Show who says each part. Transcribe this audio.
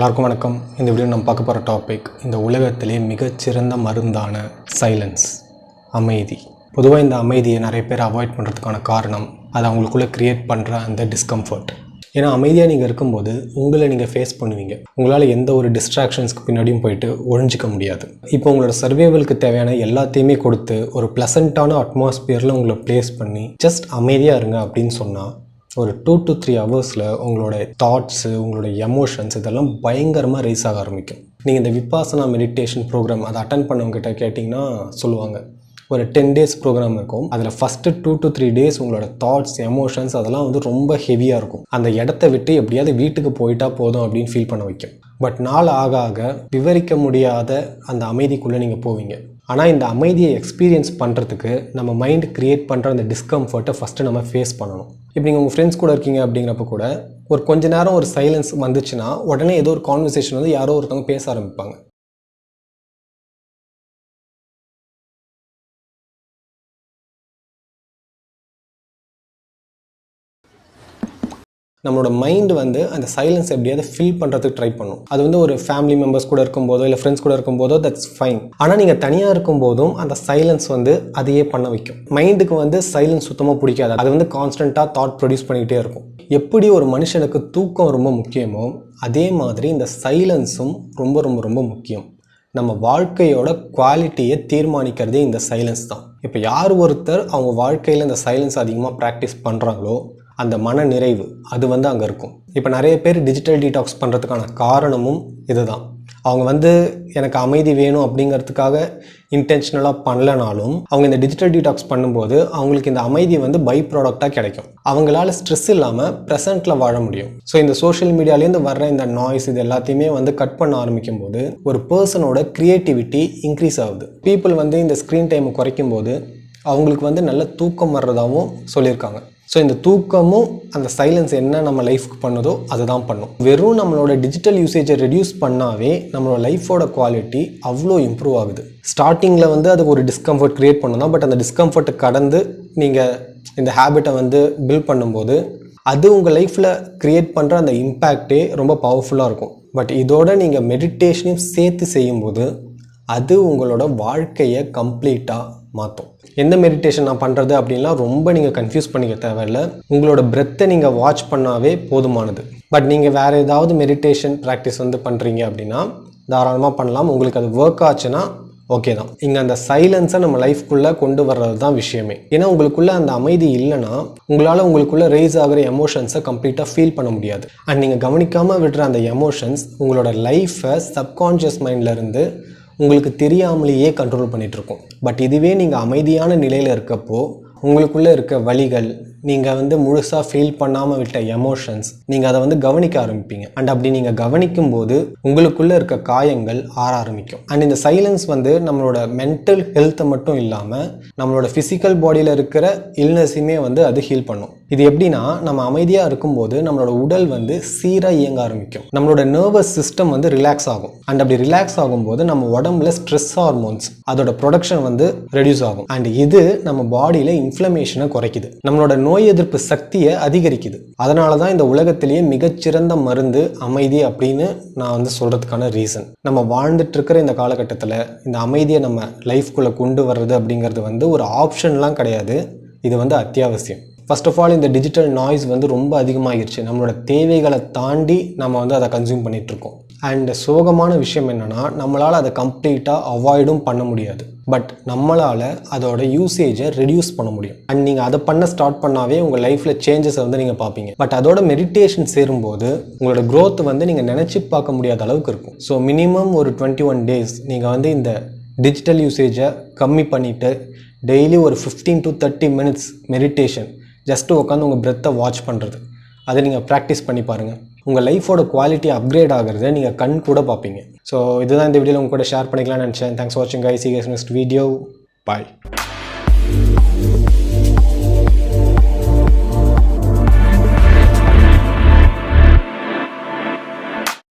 Speaker 1: எல்லாருக்கும் வணக்கம். இந்த வீடியோ நம்ம பார்க்க போகிற டாபிக் இந்த உலகத்திலே மிகச்சிறந்த மருந்தான சைலன்ஸ், அமைதி. பொதுவாக இந்த அமைதியை நிறைய பேர் அவாய்ட் பண்ணுறதுக்கான காரணம் அது அவங்களுக்குள்ளே க்ரியேட் பண்ணுற அந்த டிஸ்கம்ஃபர்ட். ஏன்னா அமைதியாக நீங்கள் இருக்கும்போது உங்களை நீங்கள் ஃபேஸ் பண்ணுவீங்க. உங்களால் எந்த ஒரு டிஸ்ட்ராக்ஷன்ஸ்க்கு பின்னாடியும் போயிட்டு ஒழிஞ்சிக்க முடியாது. இப்போ உங்களோட சர்வைவலுக்கு தேவையான எல்லாத்தையுமே கொடுத்து ஒரு ப்ளசண்ட்டான அட்மாஸ்பியரில் உங்களை ப்ளேஸ் பண்ணி ஜஸ்ட் அமைதியாக இருங்க அப்படின்னு சொன்னால் ஒரு 2 to 3 ஹவர்ஸில் உங்களோட தாட்ஸு, உங்களோட எமோஷன்ஸ் இதெல்லாம் பயங்கரமாக ரைஸ் ஆக ஆரம்பிக்கும். நீங்கள் இந்த விபாசனா மெடிடேஷன் ப்ரோக்ராம் அதை அட்டன் பண்ணவங்ககிட்ட கேட்டிங்கன்னா சொல்லுவாங்க, ஒரு 10 days ப்ரோக்ராம் இருக்கும். அதில் ஃபஸ்ட்டு 2 to 3 days உங்களோட தாட்ஸ், எமோஷன்ஸ் அதெல்லாம் வந்து ரொம்ப ஹெவியாக இருக்கும். அந்த இடத்த விட்டு எப்படியாவது வீட்டுக்கு போயிட்டா போதும் அப்படின்னு ஃபீல் பண்ண வைக்கும். பட் நாள் ஆக ஆக விவரிக்க முடியாத அந்த அமைதிக்குள்ளே நீங்கள் போவீங்க. ஆனால் இந்த அமைதியை எக்ஸ்பீரியன்ஸ் பண்ணுறதுக்கு நம்ம மைண்ட் க்ரியேட் பண்ணுற அந்த டிஸ்கம்ஃபர்ட்டை ஃபஸ்ட்டு நம்ம ஃபேஸ் பண்ணணும். இப்போ நீங்கள் உங்கள் ஃப்ரெண்ட்ஸ் கூட இருக்கீங்க அப்படிங்கிறப்ப கூட ஒரு கொஞ்ச நேரம் ஒரு சைலன்ஸ் வந்துச்சுன்னா உடனே ஏதோ ஒரு கான்வர்சேஷன் வந்து யாரோ ஒருத்தவங்க பேச ஆரம்பிப்பாங்க. நம்மளோட மைண்டு வந்து அந்த சைலன்ஸ் எப்படியாவது ஃபில் பண்ணுறதுக்கு ட்ரை பண்ணும். அது வந்து ஒரு ஃபேமிலி மெம்பர்ஸ் கூட இருக்கும்போதோ இல்லை ஃப்ரெண்ட்ஸ் கூட இருக்கும்போதோ தட்ஸ் ஃபைன். ஆனால் நீங்கள் தனியாக இருக்கும்போதும் அந்த சைலன்ஸ் வந்து அதையே பண்ண வைக்கும். மைண்டுக்கு வந்து சைலன்ஸ் சுத்தமாக பிடிக்காது. அது வந்து கான்ஸ்டண்ட்டாக தாட் ப்ரொடியூஸ் பண்ணிக்கிட்டே இருக்கும். எப்படி ஒரு மனுஷனுக்கு தூக்கம் ரொம்ப முக்கியமோ அதே மாதிரி இந்த சைலன்ஸும் ரொம்ப ரொம்ப ரொம்ப முக்கியம். நம்ம வாழ்க்கையோட குவாலிட்டியை தீர்மானிக்கிறதே இந்த சைலன்ஸ் தான். இப்போ யார் ஒருத்தர் அவங்க வாழ்க்கையில் இந்த சைலன்ஸ் அதிகமாக ப்ராக்டிஸ் பண்ணுறாங்களோ அந்த மன நிறைவு அது வந்து அங்கே இருக்கும். இப்போ நிறைய பேர் டிஜிட்டல் டீடாக்ஸ் பண்ணுறதுக்கான காரணமும் இதுதான். அவங்க வந்து எனக்கு அமைதி வேணும் அப்படிங்கிறதுக்காக இன்டென்ஷனலாக பண்ணலனாலும் அவங்க இந்த டிஜிட்டல் டீடாக்ஸ் பண்ணும்போது அவங்களுக்கு இந்த அமைதி வந்து பை ப்ராடக்டாக கிடைக்கும். அவங்களால ஸ்ட்ரெஸ் இல்லாமல் ப்ரெசென்ட்டில் வாழ முடியும். ஸோ இந்த சோஷியல் மீடியாலேருந்து வர்ற இந்த நாய்ஸ் இது எல்லாத்தையுமே வந்து கட் பண்ண ஆரம்பிக்கும் போது ஒரு பர்சனோட க்ரியேட்டிவிட்டி இன்க்ரீஸ் ஆகுது. பீப்புள் வந்து இந்த ஸ்க்ரீன் டைமை குறைக்கும் போது அவங்களுக்கு வந்து நல்ல தூக்கம் வர்றதாகவும் சொல்லியிருக்காங்க. ஸோ இந்த தூக்கமும் அந்த சைலன்ஸ் என்ன நம்ம லைஃப்க்கு பண்ணுதோ அதுதான் பண்ணும். வெறும் நம்மளோட டிஜிட்டல் யூசேஜை ரெடியூஸ் பண்ணாவே நம்மளோட லைஃபோட குவாலிட்டி அவ்வளோ இம்ப்ரூவ் ஆகுது. ஸ்டார்டிங்கில் வந்து அதுக்கு ஒரு டிஸ்கம்ஃபர்ட் க்ரியேட் பண்ணணும். பட் அந்த டிஸ்கம்ஃபர்ட்டை கடந்து நீங்கள் இந்த ஹேபிட்டை வந்து பில்ட் பண்ணும்போது அது உங்கள் லைஃப்பில் க்ரியேட் பண்ணுற அந்த இம்பேக்டே ரொம்ப பவர்ஃபுல்லாக இருக்கும். பட் இதோட நீங்கள் மெடிடேஷனையும் சேர்த்து செய்யும்போது அது உங்களோட வாழ்க்கையை கம்ப்ளீட்டாக மாற்றும். எந்த மெடிடேஷன் நான் பண்ணுறது அப்படின்லாம் ரொம்ப நீங்கள் கன்ஃபியூஸ் பண்ணிக்க தேவையில்லை. உங்களோட பிரெத்தை நீங்கள் வாட்ச் பண்ணாவே போதுமானது. பட் நீங்கள் வேறு ஏதாவது மெடிடேஷன் ப்ராக்டிஸ் வந்து பண்ணுறீங்க அப்படின்னா தாராளமாக பண்ணலாம். உங்களுக்கு அது ஒர்க் ஆச்சுன்னா ஓகே தான். இங்கே அந்த சைலன்ஸை நம்ம லைஃப்குள்ளே கொண்டு வர்றது தான் விஷயமே. ஏன்னா உங்களுக்குள்ளே அந்த அமைதி இல்லைன்னா உங்களால் உங்களுக்குள்ளே ரைஸ் ஆகிற எமோஷன்ஸை கம்ப்ளீட்டாக ஃபீல் பண்ண முடியாது. அண்ட் நீங்கள் கவனிக்காமல் விடுற அந்த எமோஷன்ஸ் உங்களோட லைஃப்பை சப்கான்ஷியஸ் மைண்ட்லேருந்து உங்களுக்கு தெரியாமலேயே கண்ட்ரோல் பண்ணிகிட்ருக்கோம். பட் இதுவே நீங்கள் அமைதியான நிலையில் இருக்கப்போ உங்களுக்குள்ளே இருக்க வலிகள், நீங்கள் வந்து முழுசாக ஃபீல் பண்ணாமல் விட்ட எமோஷன்ஸ் நீங்கள் அதை வந்து கவனிக்க ஆரம்பிப்பீங்க. அண்ட் அப்படி நீங்கள் கவனிக்கும் போது உங்களுக்குள்ளே இருக்க காயங்கள் ஆற ஆரம்பிக்கும். அண்ட் இந்த சைலன்ஸ் வந்து நம்மளோட மென்டல் ஹெல்த்தை மட்டும் இல்லாமல் நம்மளோட ஃபிசிக்கல் பாடியில் இருக்கிற இல்னஸையுமே வந்து அது ஹீல் பண்ணும். இது எப்படின்னா நம்ம அமைதியாக இருக்கும்போது நம்மளோட உடல் வந்து சீராக இயங்க ஆரம்பிக்கும். நம்மளோட நர்வஸ் சிஸ்டம் வந்து ரிலாக்ஸ் ஆகும். அண்ட் அப்படி ரிலாக்ஸ் ஆகும்போது நம்ம உடம்புல ஸ்ட்ரெஸ் ஹார்மோன்ஸ் அதோட ப்ரொடக்ஷன் வந்து ரெடியூஸ் ஆகும். அண்ட் இது நம்ம பாடியில் இன்ஃப்ளமேஷனை குறைக்குது. நம்மளோட நோய் எதிர்ப்பு சக்தியை அதிகரிக்குது. அதனால தான் இந்த உலகத்திலேயே மிகச்சிறந்த மருந்து அமைதி அப்படின்னு நான் வந்து சொல்கிறதுக்கான ரீசன். நம்ம வாழ்ந்துட்டு இருக்கிற இந்த காலகட்டத்தில் இந்த அமைதியை நம்ம லைஃப்குள்ளே கொண்டு வர்றது அப்படிங்கிறது வந்து ஒரு ஆப்ஷன்லாம் கிடையாது. இது வந்து அத்தியாவசியம். ஃபர்ஸ்ட் ஆஃப் ஆல் இந்த டிஜிட்டல் நாய்ஸ் வந்து ரொம்ப அதிகமாகிடுச்சு. நம்மளோட தேவைகளை தாண்டி நம்ம வந்து அதை கன்சியூம் பண்ணிகிட்ருக்கோம். அண்ட் சோகமான விஷயம் என்னென்னா நம்மளால் அதை கம்ப்ளீட்டாக அவாய்டும் பண்ண முடியாது. பட் நம்மளால் அதோட யூசேஜை ரெடியூஸ் பண்ண முடியும். அண்ட் நீங்கள் அதை பண்ண ஸ்டார்ட் பண்ணாவே உங்கள் லைஃப்பில் சேஞ்சஸை வந்து நீங்கள் பார்ப்பீங்க. பட் அதோட மெடிடேஷன் சேரும்போது உங்களோட க்ரோத் வந்து நீங்கள் நினச்சி பார்க்க முடியாத அளவுக்கு இருக்கும். ஸோ மினிமம் ஒரு 21 days நீங்கள் வந்து இந்த டிஜிட்டல் யூசேஜை கம்மி பண்ணிவிட்டு டெய்லி ஒரு 15 to 30 minutes மெடிடேஷன் ஜஸ்ட்டு உட்காந்து உங்கள் பிரெத்தை வாட்ச் பண்ணுறது அதை நீங்கள் ப்ராக்டிஸ் பண்ணி பாருங்கள். உங்கள் லைஃபோட குவாலிட்டி அப்கிரேட் ஆகிறத நீங்கள் கண் கூட பார்ப்பீங்க. ஸோ இதுதான் இந்த வீடியோவில் உங்க கூட ஷேர் பண்ணிக்கலாம்னு நினச்சேன். தேங்க்ஸ் ஃபார் வாட்சிங் guys. See you guys next video. Bye.